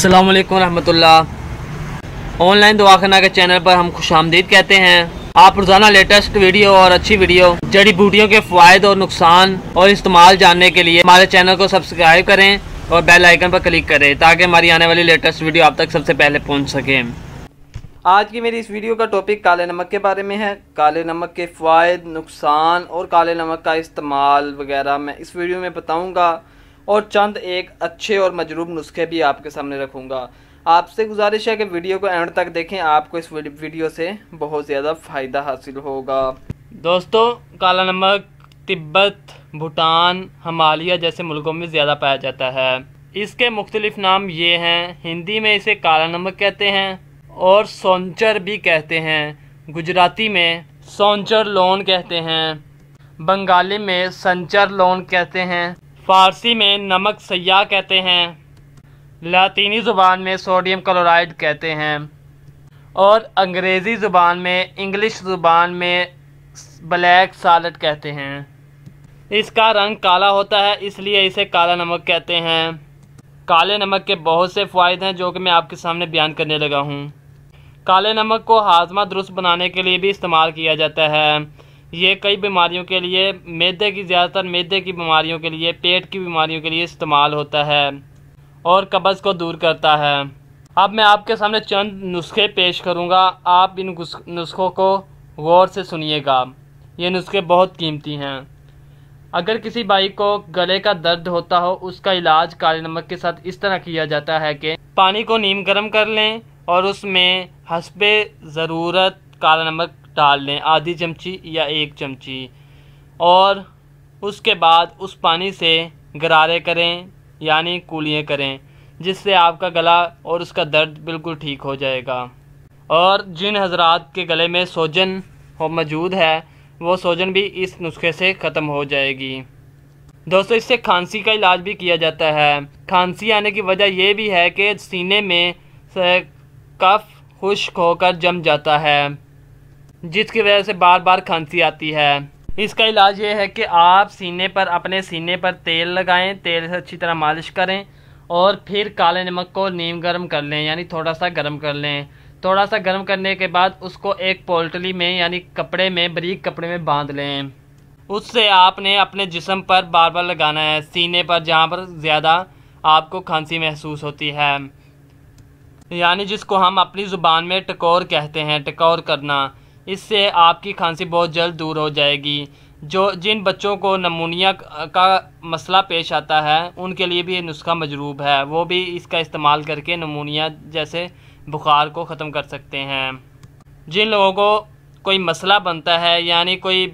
अस्सलाम वालेकुम रहमतुल्लाह। ऑनलाइन दवाखाना के चैनल पर हम खुशामदीद कहते हैं। आप रोज़ाना लेटेस्ट वीडियो और अच्छी वीडियो जड़ी बूटियों के फ़ायदे और नुकसान और इस्तेमाल जानने के लिए हमारे चैनल को सब्सक्राइब करें और बेल आइकन पर क्लिक करें ताकि हमारी आने वाली लेटेस्ट वीडियो आप तक सबसे पहले पहुंच सके। आज की मेरी इस वीडियो का टॉपिक काले नमक के बारे में है। काले नमक के फ़ायदे, नुकसान और काले नमक का इस्तेमाल वगैरह मैं इस वीडियो में बताऊंगा और चंद एक अच्छे और मजरूब नुस्खे भी आपके सामने रखूंगा। आपसे गुजारिश है कि वीडियो को एंड तक देखें, आपको इस वीडियो से बहुत ज़्यादा फ़ायदा हासिल होगा। दोस्तों, काला नमक तिब्बत, भूटान, हिमालय जैसे मुल्कों में ज़्यादा पाया जाता है। इसके मुख्तलिफ नाम ये हैं। हिंदी में इसे काला नमक कहते हैं और सौंचर भी कहते हैं। गुजराती में सौंचर लोन कहते हैं। बंगाली में संचर लोन कहते हैं। फ़ारसी में नमक सयाह कहते हैं। लातीनी ज़ुबान में सोडियम क्लोराइड कहते हैं और अंग्रेज़ी ज़ुबान में, इंग्लिश ज़ुबान में ब्लैक साल्ट कहते हैं। इसका रंग काला होता है, इसलिए इसे काला नमक कहते हैं। काले नमक के बहुत से फ़ायदे हैं जो कि मैं आपके सामने बयान करने लगा हूँ। काले नमक को हाजमा दुरुस्त बनाने के लिए भी इस्तेमाल किया जाता है। ये कई बीमारियों के लिए, ज़्यादातर मैदे की बीमारियों के लिए, पेट की बीमारियों के लिए इस्तेमाल होता है और कब्ज़ को दूर करता है। अब मैं आपके सामने चंद नुस्खे पेश करूँगा। आप इन नुस्खों को गौर से सुनिएगा। ये नुस्खे बहुत कीमती हैं। अगर किसी भाई को गले का दर्द होता हो, उसका इलाज काले नमक के साथ इस तरह किया जाता है कि पानी को नीम गर्म कर लें और उसमें हस्बे ज़रूरत काला नमक डाल लें, आधी चमची या 1 चमची, और उसके बाद उस पानी से गरारे करें यानी कुलियाँ करें, जिससे आपका गला और उसका दर्द बिल्कुल ठीक हो जाएगा। और जिन हजरात के गले में सूजन मौजूद है, वो सूजन भी इस नुस्खे से ख़त्म हो जाएगी। दोस्तों, इससे खांसी का इलाज भी किया जाता है। खांसी आने की वजह यह भी है कि सीने में कफ खुश्क होकर जम जाता है, जिसकी वजह से बार बार खांसी आती है। इसका इलाज ये है कि आप अपने सीने पर तेल लगाएं, तेल से अच्छी तरह मालिश करें और फिर काले नमक को नीम गर्म कर लें, यानी थोड़ा सा गर्म कर लें। थोड़ा सा गर्म करने के बाद उसको एक पोल्टली में यानी कपड़े में, बारीक कपड़े में बांध लें। उससे आपने अपने जिस्म पर बार बार लगाना है, सीने पर, जहाँ पर ज़्यादा आपको खांसी महसूस होती है, यानी जिसको हम अपनी ज़ुबान में टकोर कहते हैं, टकोर करना। इससे आपकी खांसी बहुत जल्द दूर हो जाएगी। जिन बच्चों को नमूनिया का मसला पेश आता है, उनके लिए भी ये नुस्खा मजरूब है। वो भी इसका इस्तेमाल करके नमूनिया जैसे बुखार को ख़त्म कर सकते हैं। जिन लोगों को कोई मसला बनता है, यानी कोई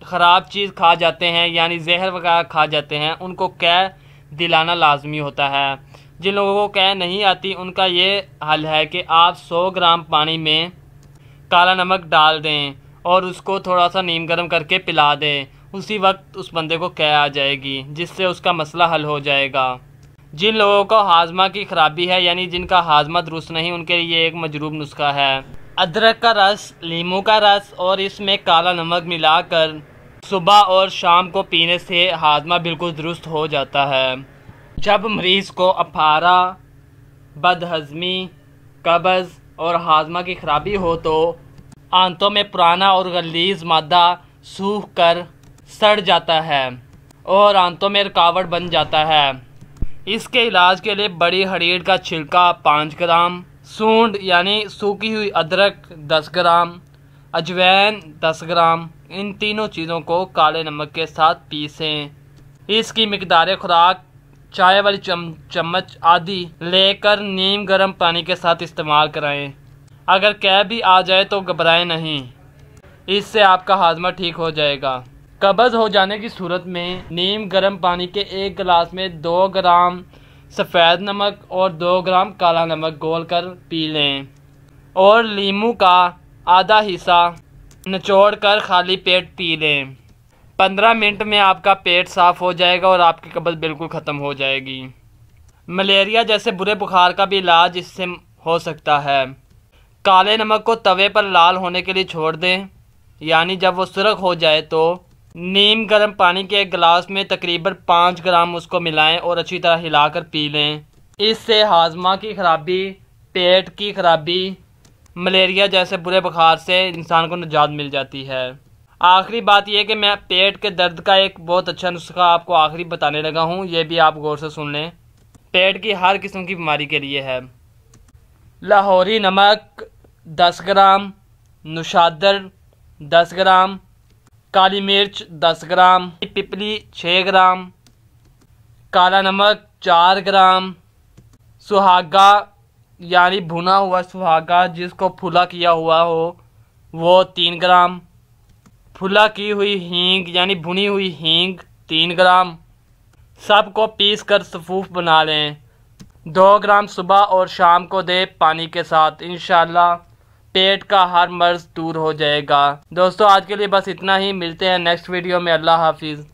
ख़राब चीज़ खा जाते हैं, यानी जहर वगैरह खा जाते हैं, उनको कै दिलाना लाजमी होता है। जिन लोगों को कै नहीं आती, उनका ये हल है कि आप 100 ग्राम पानी में काला नमक डाल दें और उसको थोड़ा सा नीम गर्म करके पिला दें। उसी वक्त उस बंदे को कै आ जाएगी, जिससे उसका मसला हल हो जाएगा। जिन लोगों को हाजमा की ख़राबी है, यानी जिनका हाजमा दुरुस्त नहीं, उनके लिए एक मजरूब नुस्खा है। अदरक का रस, लीमू का रस और इसमें काला नमक मिलाकर सुबह और शाम को पीने से हाजमा बिल्कुल दुरुस्त हो जाता है। जब मरीज़ को अफारा, बदहज़मी, कब्ज़ और हाजमा की खराबी हो तो आंतों में पुराना और गलीज़ मादा सूख कर सड़ जाता है और आंतों में रुकावट बन जाता है। इसके इलाज के लिए बड़ी हरीड़ का छिलका 5 ग्राम, सूंड यानी सूखी हुई अदरक 10 ग्राम, अजवैन 10 ग्राम, इन तीनों चीज़ों को काले नमक के साथ पीसें। इसकी मिकदार खुराक चाय वाली चम्मच आदि लेकर नीम गर्म पानी के साथ इस्तेमाल कराएं। अगर कै भी आ जाए तो घबराएं नहीं, इससे आपका हाजमा ठीक हो जाएगा। कब्ज़ हो जाने की सूरत में नीम गर्म पानी के 1 गिलास में 2 ग्राम सफ़ेद नमक और 2 ग्राम काला नमक घोल कर पी लें और लीमू का आधा हिस्सा निचोड़ कर खाली पेट पी लें। 15 मिनट में आपका पेट साफ़ हो जाएगा और आपकी कब्ज़ बिल्कुल ख़त्म हो जाएगी। मलेरिया जैसे बुरे बुखार का भी इलाज इससे हो सकता है। काले नमक को तवे पर लाल होने के लिए छोड़ दें, यानी जब वो सुर्ख हो जाए तो नीम गर्म पानी के 1 गिलास में तकरीबन 5 ग्राम उसको मिलाएं और अच्छी तरह हिलाकर पी लें। इससे हाजमा की खराबी, पेट की खराबी, मलेरिया जैसे बुरे बुखार से इंसान को निजात मिल जाती है। आखिरी बात यह कि मैं पेट के दर्द का एक बहुत अच्छा नुस्खा आपको आखिरी बताने लगा हूँ, ये भी आप गौर से सुन लें। पेट की हर किस्म की बीमारी के लिए है। लाहौरी नमक 10 ग्राम, नुशादर 10 ग्राम, काली मिर्च 10 ग्राम, पिपली 6 ग्राम, काला नमक 4 ग्राम, सुहागा यानी भुना हुआ सुहागा जिसको फुला किया हुआ हो वो 3 ग्राम, फुला की हुई हींग यानी भुनी हुई हींग 3 ग्राम। सबको पीस कर सफूफ बना लें। 2 ग्राम सुबह और शाम को दे पानी के साथ। इंशाल्लाह पेट का हर मर्ज दूर हो जाएगा। दोस्तों आज के लिए बस इतना ही, मिलते हैं नेक्स्ट वीडियो में। अल्लाह हाफिज़।